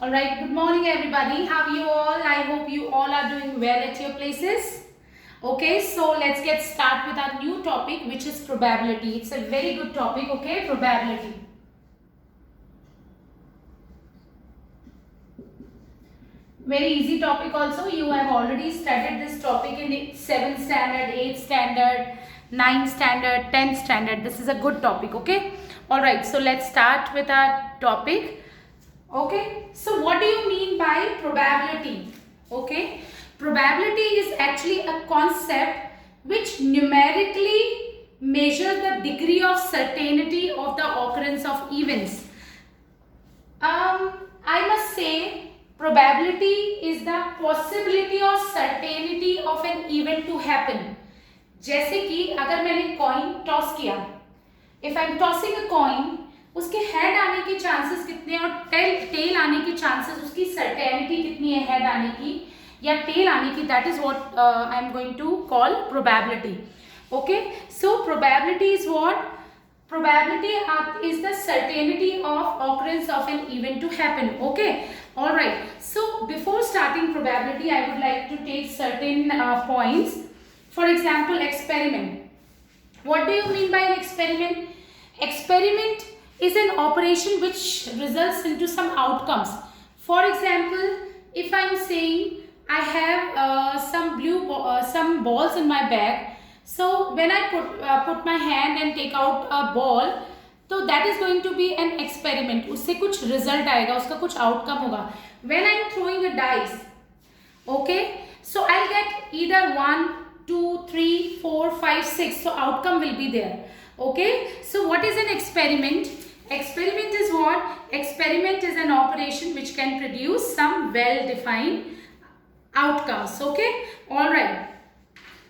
All right, good morning everybody. How are you all? I hope you all are doing well at your places. Okay, so let's get started with our new topic, which is probability. It's a very good topic, okay? Probability. Very easy topic also. You have already studied this topic in the 7th standard, 8th standard, 9th standard, 10th standard. This is a good topic, okay? All right, so let's start with our topic. Okay, so what do you mean by probability? Okay, probability is actually a concept which numerically measures the degree of certainty of the occurrence of events. I must say probability is the possibility or certainty of an event to happen. जैसे कि अगर मैंने coin toss किया, if I am tossing a coin, उसके head आने के chances कितने और टेल आने के चांसेस, उसकी सर्टेनिटी कितनी है हेड आने की या टेल आने की, that is what I am going to call probability. Okay, so probability is what? Probability is the certainty of occurrence of an event to happen. Okay, all right. So before starting probability, I would like to take certain points. For example, experiment. What do you mean by an experiment? Experiment is an operation which results into some outcomes. For example, if I am saying I have some balls in my bag, so when I put my hand and take out a ball, तो that is going to be an experiment. उससे कुछ result आएगा, उसका कुछ outcome होगा. When I am throwing a dice, okay, so I'll get either 1, 2, 3, 4, 5, 6. So outcome will be there. Okay, so what is an experiment? Experiment is what? Experiment is an operation which can produce some well-defined outcomes. Okay, all right.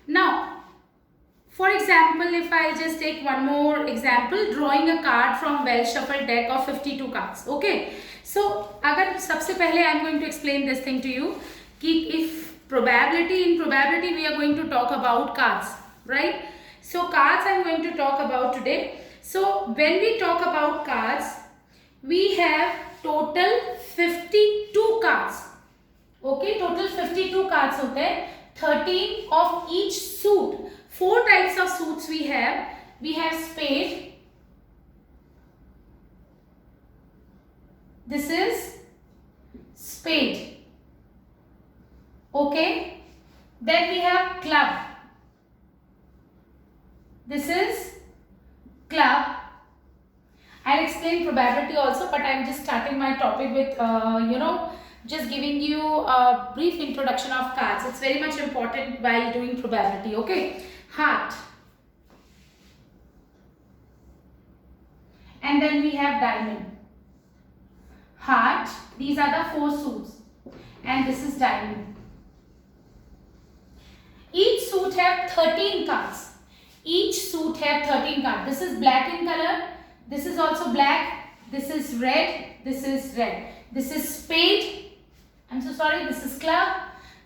Now, for example, if I just take one more example, drawing a card from well shuffled deck of 52 cards. Okay, so अगर सबसे पहले I am going to explain this thing to you कि if in probability we are going to talk about cards, right? So cards I am going to talk about today. So when we talk about cards, we have total 52 cards. Okay, total 52 cards होते हैं, 13 of each suit. 4 types of suits we have. We have spade. This is spade. Okay. Then we have club. This is club. I'll explain probability also, but I'm just starting my topic with just giving you a brief introduction of cards. It's very much important while doing probability. Okay. Heart, and then we have diamond. Heart, these are the 4 suits, and this is diamond. Each suit have 13 cards. Each suit have 13 cards. This is black in color, this is also black, this is red, this is red. This is spade, I'm so sorry, this is club,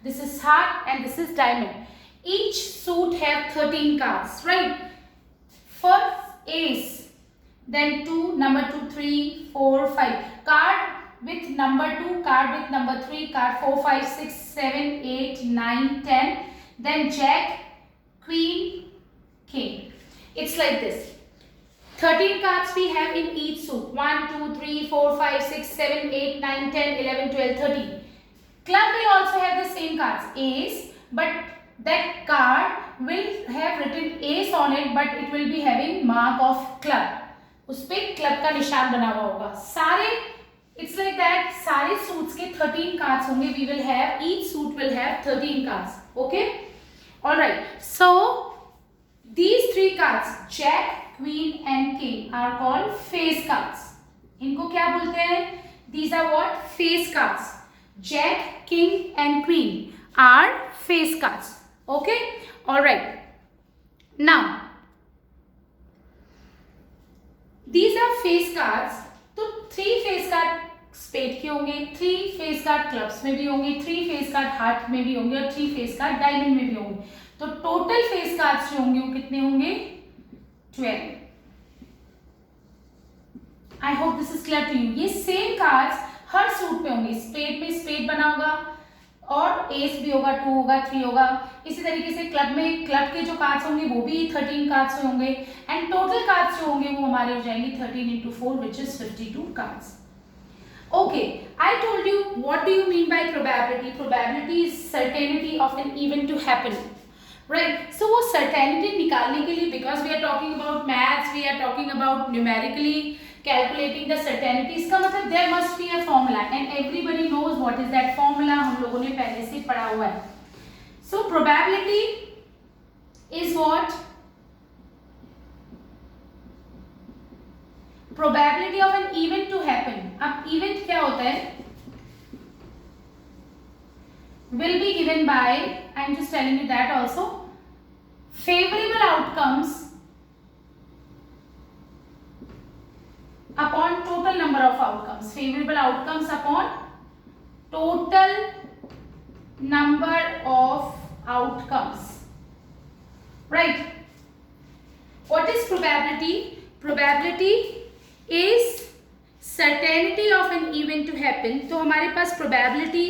this is heart, and this is diamond. Each suit have 13 cards, right? First ace, then 2, number 2, 3, 4, 5. Card with number 2, card with number 3, card 4, 5, 6, 7, 8, 9, 10. Then jack, queen, king. It's like this. 13 cards we have in each suit. 1, 2, 3, 4, 5, 6, 7, 8, 9, 10, 11, 12, 13. Club will also have the same cards. Ace, but that card will have written ace on it, but it will be having mark of club. उस पे club का निशान बना हुआ होगा. सारे it's like that. सारे suits के 13 cards होंगे. We will have, each suit will have 13 cards. Okay, all right. So these 3 cards, jack, queen and king, are called face cards. इनको क्या बोलते हैं? These are what? Face cards. Jack, king and queen are face cards. Okay, all right. Now these are face cards. तो 3 face card spade के होंगे, 3 face card clubs में भी होंगे, 3 face card heart में भी होंगे और 3 face card diamond में भी होंगे. तो total face cards जो होंगे वो कितने होंगे? 12. I hope this is clear to you. ये same cards हर सूट पे होंगे। स्पेड में स्पेड बना होगा और एस भी होगा, 2 होगा, 3 होगा। इसी तरीके से क्लब में क्लब के जो कार्ड्स होंगे वो भी 13 कार्ड्स होंगे एंड टोटल कार्ड्स जो होंगे वो हमारे हो जाएंगे 13 into 4 which is 52 cards. Okay, I told you what do you mean by probability? Probability is certainty of an event to happen. Right? So वो certainty निकालने के लिए because we are talking about maths, we are talking about numerically calculating the certainty, इसका मतलब there must be a formula and everybody knows what is that formula. हम लोगों ने पहले से पढ़ा हुआ है. So probability is what? Probability of an event to happen. अब event क्या होता है? Will be given by, I am just telling you that also, favorable outcomes upon total number of outcomes. Favorable outcomes upon total number of outcomes. Right? What is probability? Probability is certainty of an event to happen. तो हमारे पास probability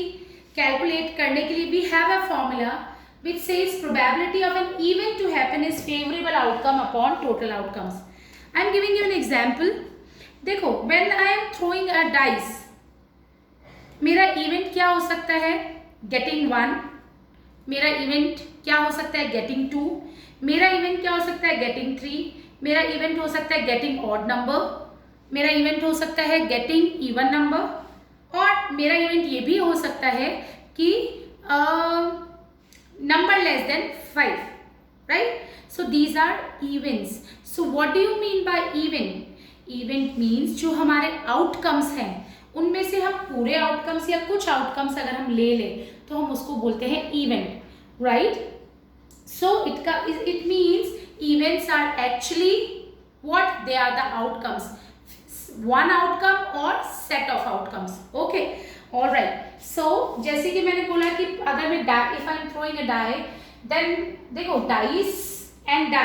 calculate करने के लिए we have a formula which says probability of an event to happen is favorable outcome upon total outcomes. I am giving you an example. देखो, when I am throwing a dice, मेरा event क्या हो सकता है? Getting 1. मेरा event क्या हो सकता है? Getting 2. मेरा event क्या हो सकता है? Getting 3. मेरा event हो सकता है getting odd number. मेरा event हो सकता है getting even number. और मेरा इवेंट ये भी हो सकता है कि number less than 5, right? So these are events. So what do you mean by event? Event means जो हमारे आउटकम्स हैं उनमें से हम पूरे आउटकम्स या कुछ आउटकम्स अगर हम ले लें तो हम उसको बोलते हैं event, right? So it means events are actually what they are the outcomes, one outcome or set of outcomes. Okay, all right. So जैसे कि मैंने बोला कि अगर मैं if I am throwing a die, then देखो dice and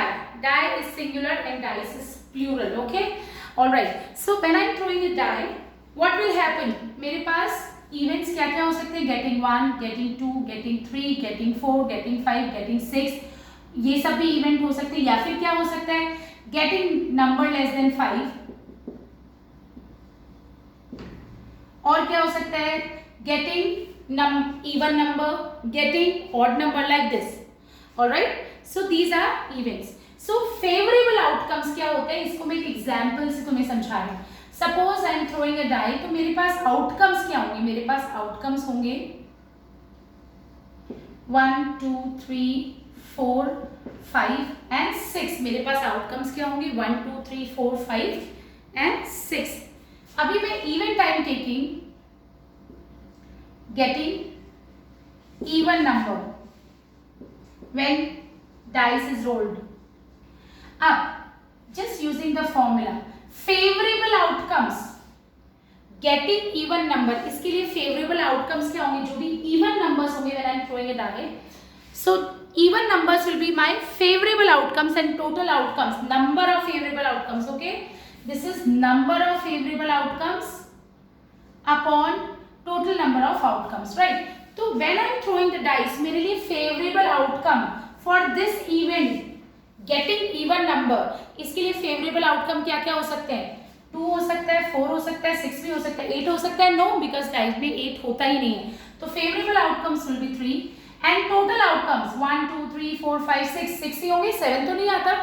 die is singular and dice is plural. Okay, all right. So when I am throwing a die, what will happen? मेरे पास events क्या क्या हो सकते हैं? Getting 1, getting 2, getting 3, getting 4, getting 5, getting 6. ये सब भी event हो सकते हैं. या फिर क्या हो सकता है? Getting number less than 5. और क्या हो सकता है? Getting even number, getting odd number like this. Alright? So these are events. So favorable outcomes क्या होते हैं? इसको मैं एक एग्जाम्पल से तुम्हें समझा रही हूँ. Suppose I am throwing a die, तो मेरे पास outcomes क्या होंगे? मेरे पास outcomes होंगे 1, 2, 3, 4, 5 and 6. मेरे पास outcomes क्या होंगे? 1, 2, 3, 4, 5 and 6. अभी मैं event time taking getting even number when dice is rolled. अब just using the formula favourable outcomes getting even number, इसके लिए फेवरेबल आउटकम्स क्या होंगे? जो भी इवन नंबर्स होंगे when I am throwing it away. So even numbers will be my favourable outcomes and total outcomes, number of favourable outcomes. Okay, this is number of favorable outcomes upon total number of outcomes, right? So when I am throwing the dice, मेरे लिए favorable outcome for this event getting even number, इसके लिए favorable outcome क्या क्या हो सकते हैं? 2 हो सकता है, 4 हो सकता है, 6 भी हो सकता है, 8 हो सकता है. No, because dice में 8 होता ही नहीं है. तो favorable outcomes will be 3 and total outcomes 1, 2, 3, 4, 5, 6 ही होंगे, 7 तो नहीं आता.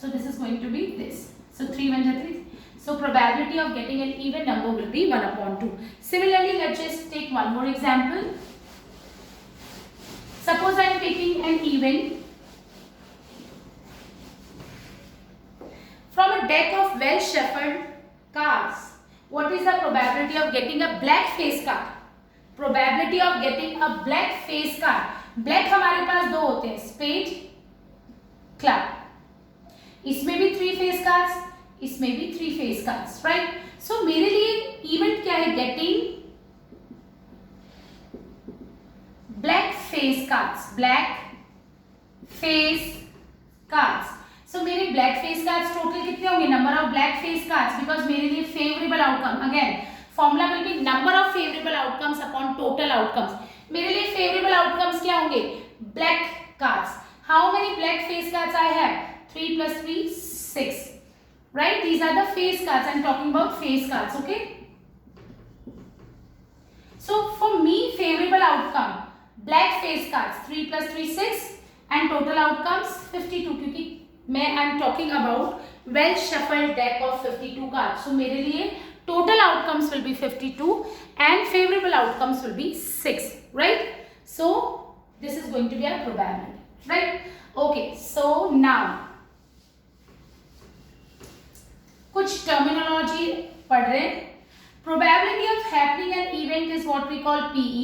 So this is going to be this. So 3 1 3. So probability of getting an even number will be 1 upon 2. Similarly, let's just take one more example. Suppose I am taking an event from a deck of well shuffled cards. What is the probability of getting a black face card? Probability of getting a black face card. Black हमारे पास 2 होते हैं, spade, club. इसमें भी 3 face cards, इसमें भी 3 face cards, right? सो मेरे लिए event क्या है? Getting black face cards, black face cards. So मेरे ब्लैक फेस कार्ड्स टोटल कितने होंगे? Number of black face cards, because मेरे लिए favourable outcome, again formula will be number of favourable outcomes upon total outcomes. मेरे लिए favourable outcomes क्या होंगे? Black cards. How many black face cards I have? 3 plus 3 6. Right, these are the face cards. I'm talking about face cards. Okay, so for me favorable outcome black face cards 3 plus 3 6 and total outcomes 52 क्योंकि मैं I'm talking about well shuffled deck of 52 cards. So मेरे लिए total outcomes will be 52 and favorable outcomes will be 6. Right, so this is going to be a probability. Right, okay, so now कुछ terminology पढ़ रहे हैं. Probability of happening an event is what we call P E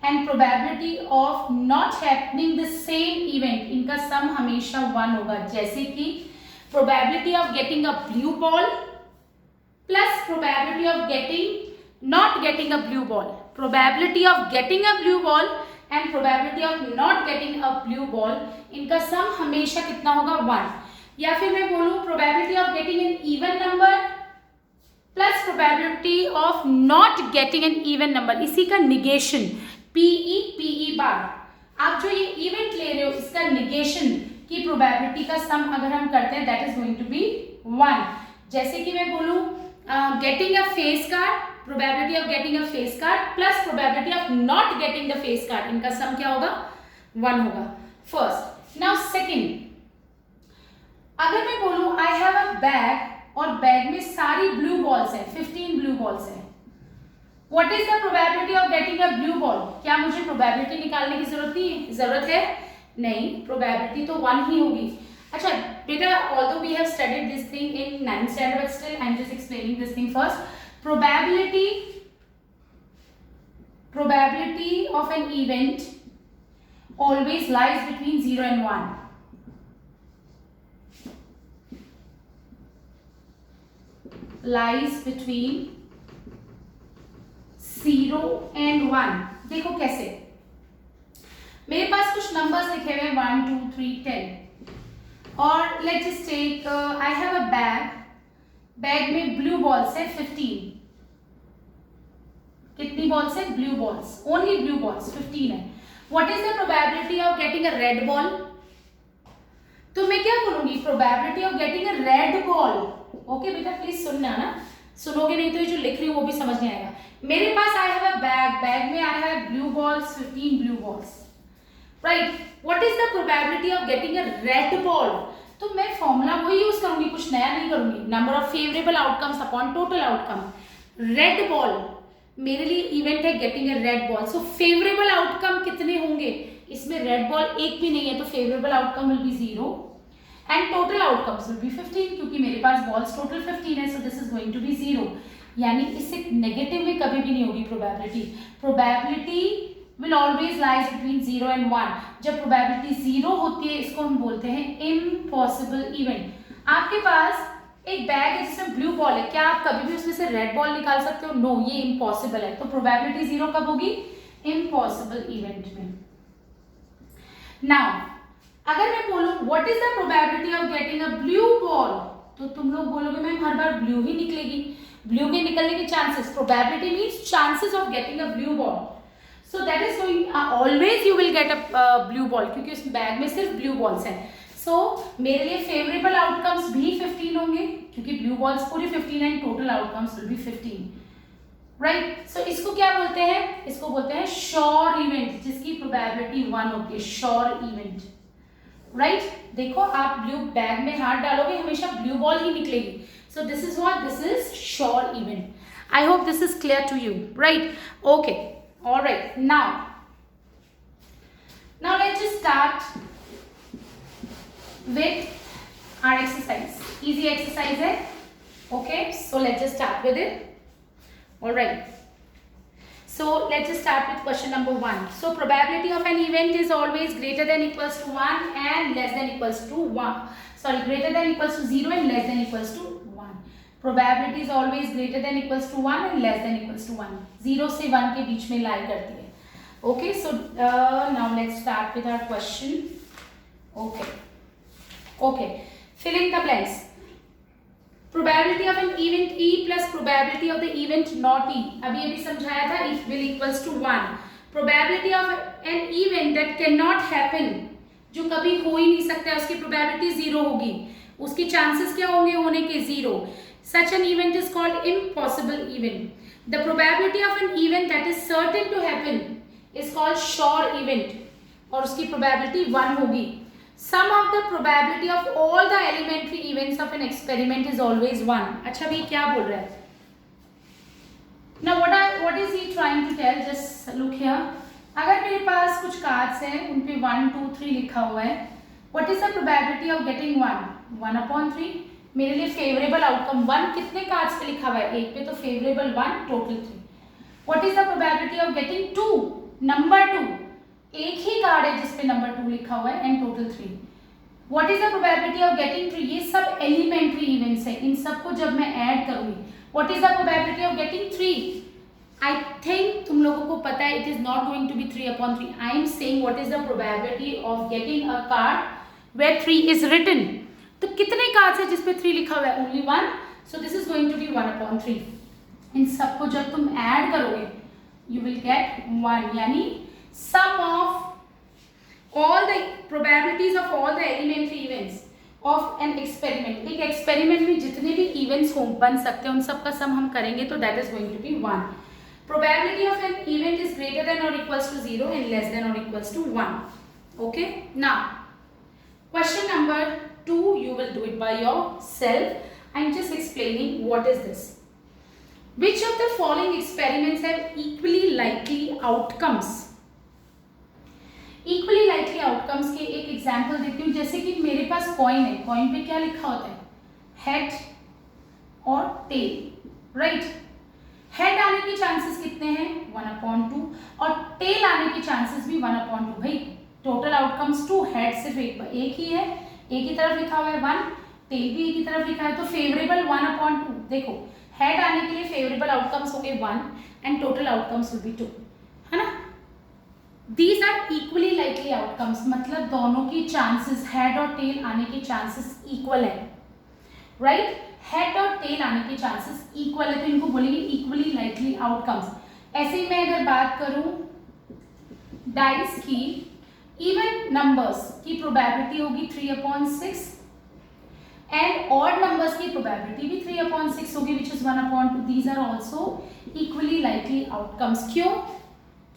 and probability of not happening the same event, इनका sum हमेशा 1 होगा. जैसे कि probability of getting a blue ball plus probability of getting not getting a blue ball. Probability of getting a blue ball and probability of not getting a blue ball, इनका sum हमेशा कितना होगा? 1. या फिर मैं बोलूं probability of getting an even number plus probability of not getting an even number, इसी का निगेशन पीई बार. आप जो ये इवेंट ले रहे हो इसका निगेशन की प्रोबेबिलिटी का सम अगर हम करते हैं that is going to be 1. जैसे कि मैं बोलूं getting a face card, probability of getting a face card plus probability of not getting the face card, इनका सम क्या होगा? 1 होगा. फर्स्ट. नाउ सेकेंड, अगर मैं बोलूं आई हैव अ बैग और बैग में सारी ब्लू बॉल्स हैं, 15 ब्लू बॉल्स हैं, what is the probability of getting a blue ball? क्या मुझे प्रोबेबिलिटी निकालने की जरूरत है? नहीं, प्रोबेबिलिटी तो 1 ही होगी. अच्छा बेटा, although we have studied this thing in 9th standard but still I am just explaining this thing first. Probability of an event always lies between 0 and 1. Lies between 0 and 1. देखो कैसे, मेरे पास कुछ नंबर्स लिखे हुए हैं 1 2 3 10 और let's just take I have a bag में blue balls है 15. कितनी बॉल्स है? Blue balls, only blue balls 15 है. What is the probability of getting a red ball? तो मैं क्या बोलूंगी? probability of getting a red ball. Okay बेटा प्लीज सुनना ना, सुनोगे नहीं तो ये जो लिख रही हूँ वो भी समझ नहीं आएगा. मेरे पास आई हैव अ बैग में I have blue balls 15 blue balls. Right, what is the probability of getting a red ball? तो मैं फॉर्मूला वही यूज करूंगी, कुछ नया नहीं करूंगी. Number of favourable outcomes upon total outcome. Red ball मेरे लिए इवेंट है getting a red ball. So favourable outcome कितने होंगे? इसमें रेड बॉल एक भी नहीं है तो favourable outcome will be 0 and total outcomes will be 15 क्योंकि मेरे पास बॉल्स टोटल 15 है. So this is going to be 0. यानी इससे नेगेटिव में कभी भी नहीं होगी probability. Probability will always lies between 0 and 1. जब प्रोबेबिलिटी 0 होती है इसको हम बोलते हैं इम्पॉसिबल इवेंट. आपके पास एक बैग है जिसमें ब्लू बॉल है, क्या आप कभी भी उसमें से रेड बॉल निकाल सकते हो? नो, ये इम्पॉसिबल है. तो प्रोबेबिलिटी 0 कब होगी? इम्पॉसिबल इवेंट में. नाउ अगर मैं बोलूं what is the probability of getting a blue ball, तो तुम लोग बोलोगे मैम हर बार ब्लू ही निकलेगी. ब्लू के निकलने के chances, probability means chances of getting a blue ball. So that is going always you will get a blue ball क्योंकि उस बैग में सिर्फ ब्लू बॉल्स हैं. सो मेरे लिए फेवरेबल आउटकम्स भी 15 होंगे क्योंकि ब्लू बॉल्स पूरी 15 and total outcomes will be 15. Right, so इसको क्या बोलते हैं? इसको बोलते हैं श्योर इवेंट जिसकी प्रोबेबिलिटी 1 होती है. Sure event. राइट, देखो आप ब्लू बैग में हाथ डालोगे हमेशा ब्लू बॉल ही निकलेगी. So this is what, this is sure event. I hope this is clear to you. Right, okay, alright. Now let's just start with our exercise. Easy exercise hai. Okay, so let's just start with it. All right, so let's just start with question number 1. So probability of an event is always greater than equals to 1 and less than equals to 1. Sorry, greater than equals to 0 and less than equals to 1. Probability is always greater than equals to 1 and less than equals to 1. 0 से 1 के बीच में lie करती है. Okay, so now let's start with our question. Okay, fill in the blanks. Probability of an event E plus probability of the event not E, अभी समझाया था, if will equals to 1. Probability of an event that can not happen, जो कभी हो ही नहीं सकता, उसकी probability 0 होगी, उसकी चांसेस क्या होंगे होने के 0. Such an event is called impossible event. The probability of an event that is certain to happen is called sure event, और उसकी प्रोबेबिलिटी 1 होगी. Sum of the probability of all the elementary events of an experiment is always 1. अच्छा भी क्या बोल रहा है? Now what is he trying to tell? Just look here. अगर मेरे पास कुछ कार्ड्स हैं, उन पे 1, 2, 3 लिखा हुआ है. What is the probability of getting 1? 1/3. मेरे लिए फेवरेबल आउटकम 1 कितने कार्ड्स पे लिखा हुआ है? एक पे तो favourable 1, total 3. What is the probability of getting 2? Number 2. एक ही कार्ड है जिसपे नंबर 2 लिखा हुआ है, and total 3. What is the probability of getting 3? ये सब एलिमेंट्री इवेंट्स है, इन सबको जब मैं ऐड करूंगी, what is the probability of getting 3? I think तुम लोगों को पता है, it is not going to be 3/3. I am saying what is the probability of getting a card where 3 is written. तो कितने कार्ड्स है जिसपे 3 लिखा हुआ है? Only 1. So this is going to be 1/3. इन सबको जब तुम ऐड करोगे, यू विल गेट 1, यानी sum of all the probabilities of all the elementary events of an experiment. एक experiment में जितने भी events हो बन सकते हैं, उन सब का sum हम करेंगे तो that is going to be 1. Probability of an event is greater than or equals to 0 and less than or equals to 1. Okay. Now, question number 2, you will do it by yourself. I am just explaining what is this. Which of the following experiments have equally likely outcomes? Equally likely outcomes के एक example देती हूँ. जैसे कि मेरे पास coin है, coin पे क्या लिखा होता है? हेड और टेल, राइट. हेड आने के चांसेस कितने हैं? 1/2, और टेल आने के चांसेस भी 1/2. भाई टोटल आउटकम्स 2, हेड सिर्फ एक ही है, एक ही तरफ लिखा हुआ है 1, टेल भी एक ही तरफ लिखा है, तो फेवरेबल 1/2. देखो हेड आने के लिए फेवरेबल आउटकम्स होंगे 1 and total outcomes will B 2, है ना. These are equally likely outcomes, मतलब दोनों की चांसेस, हेड और टेल आने के चांसेस इक्वल है, राइट. हेड और टेल आने के चांसेस इक्वल है, तो इनको बोलेंगे इक्वली लाइकली आउटकम्स. ऐसे ही मैं अगर बात करूं डाइस की, इवन नंबर्स की प्रोबेबिलिटी होगी 3/6 एंड ऑड नंबर्स की प्रोबेबिलिटी भी 3/6 होगी, which is 1/2. These are also equally likely outcomes. क्यों?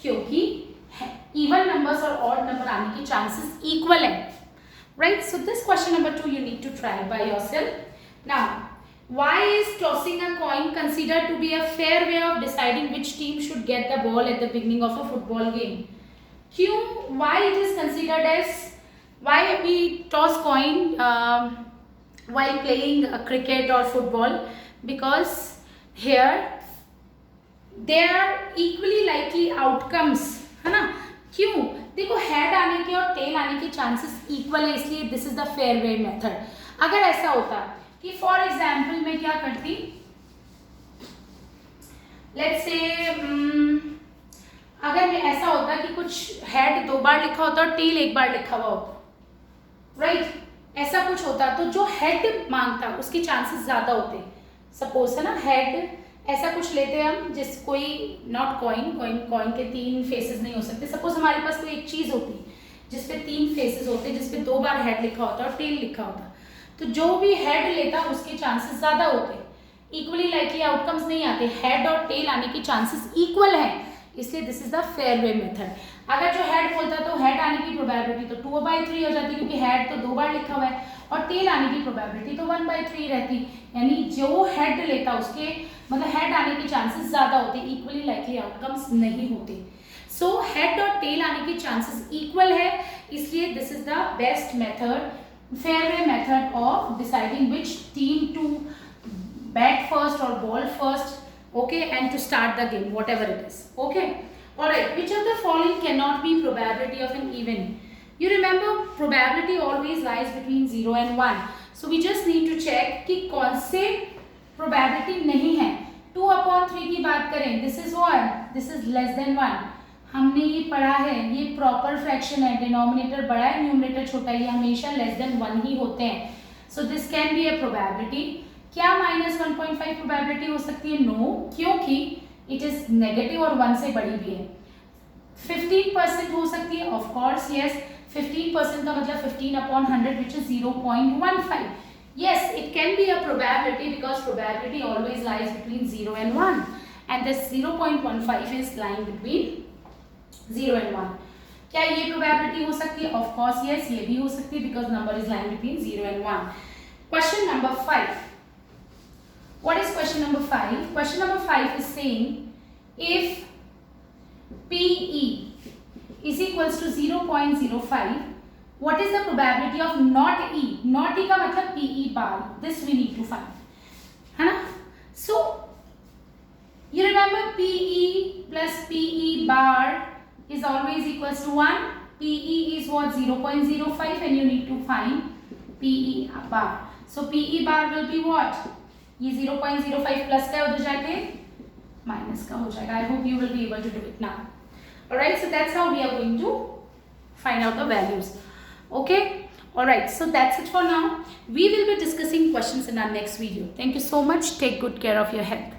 क्योंकि इवन नंबर्स और ऑड नंबर आने के चांसेस इक्वल है, right. So this question number 2 you need to try by yourself. Now, why is tossing a coin considered to be a fair way of deciding which team should get the ball at the beginning of a football game? क्यों? Why it is considered as, why we toss coin while playing cricket or football? Because here there are equally likely outcomes, है ना. क्यों? देखो head आने के और tell आने के चांसेस इक्वल है, इसलिए this is the fair way method. अगर ऐसा होता कि फॉर एग्जाम्पल मैं क्या करती, लेट्स से अगर मैं ऐसा होता कि कुछ हेड 2 बार लिखा होता और टेल 1 बार लिखा हुआ होता, राइट. ऐसा कुछ होता तो जो हेड मांगता उसके चांसेस ज्यादा होते. सपोज है ना, हेड ऐसा कुछ लेते हैं हम, जिस कोई नॉट कॉइन के 3 फेसेस नहीं हो सकते. सपोज हमारे पास कोई एक चीज होती जिसपे 3 फेसेस होते, जिसपे 2 बार हेड लिखा होता और टेल लिखा होता, तो जो भी हेड लेता उसके चांसेस ज्यादा होते. इक्वली लाइकली आउटकम्स नहीं आते, हेड और टेल आने के चांसेस इक्वल है, इसलिए this is the fair way method. अगर जो हेड बोलता तो हेड आने की प्रोबेबिलिटी तो 2/3 हो जाती, क्योंकि हेड तो 2 बार लिखा हुआ है, और टेल आने की प्रोबेबिलिटी तो 1/3 रहती. यानी जो हेड लेता उसके मतलब हेड आने के चांसेस ज्यादा होते, इक्वली लाइकली आउटकम्स नहीं होते. सो हेड और टेल आने के चांसेस इक्वल है, इसलिए this is the best method, fair way method of deciding which team to bat first और ball first, okay, and to start the game, whatever it is. Okay, all right. Which of the following cannot be probability of an event? You remember probability always lies between 0 and 1. So we just need to check कि कौन से probability नहीं है. 2/3 की बात करें, this is 1, this is less than 1. हमने ये पढ़ा है, ये प्रॉपर फ्रैक्शन है, डिनोमिनेटर बड़ा है, न्यूमरेटर छोटा है, ये हमेशा लेस देन 1 ही होते हैं. So this can be a probability. क्या -1.5 प्रोबेबिलिटी हो सकती है? नो, क्योंकि इट इज नेगेटिव और 1 से बड़ी भी है। 15% हो सकती है, ऑफ कोर्स यस। 15% का मतलब 15/100 which is 0.15. Yes, it can be a probability because probability always lies between 0 and 1, and this 0.15 is lying between 0 and 1. क्या ये probability हो सकती है? Of course yes, ये भी हो सकती है because number is lying between 0 and 1. Question number 5. What is question number 5? Question number 5 is saying if PE is equals to 0.05, what is the probability of not E? Not E का मतलब PE bar. This we need to find. है ना? So you remember PE plus PE bar is always equals to 1. PE is what? 0.05 and you need to find PE bar. So PE bar will be what? ये 0.05 plus का हो जाके minus का हो जाएगा. I hope you will be able to do it now. Alright, so that's how we are going to find out the values. Okay, alright, so that's it for now. We will be discussing questions in our next video. Thank you so much. Take good care of your health.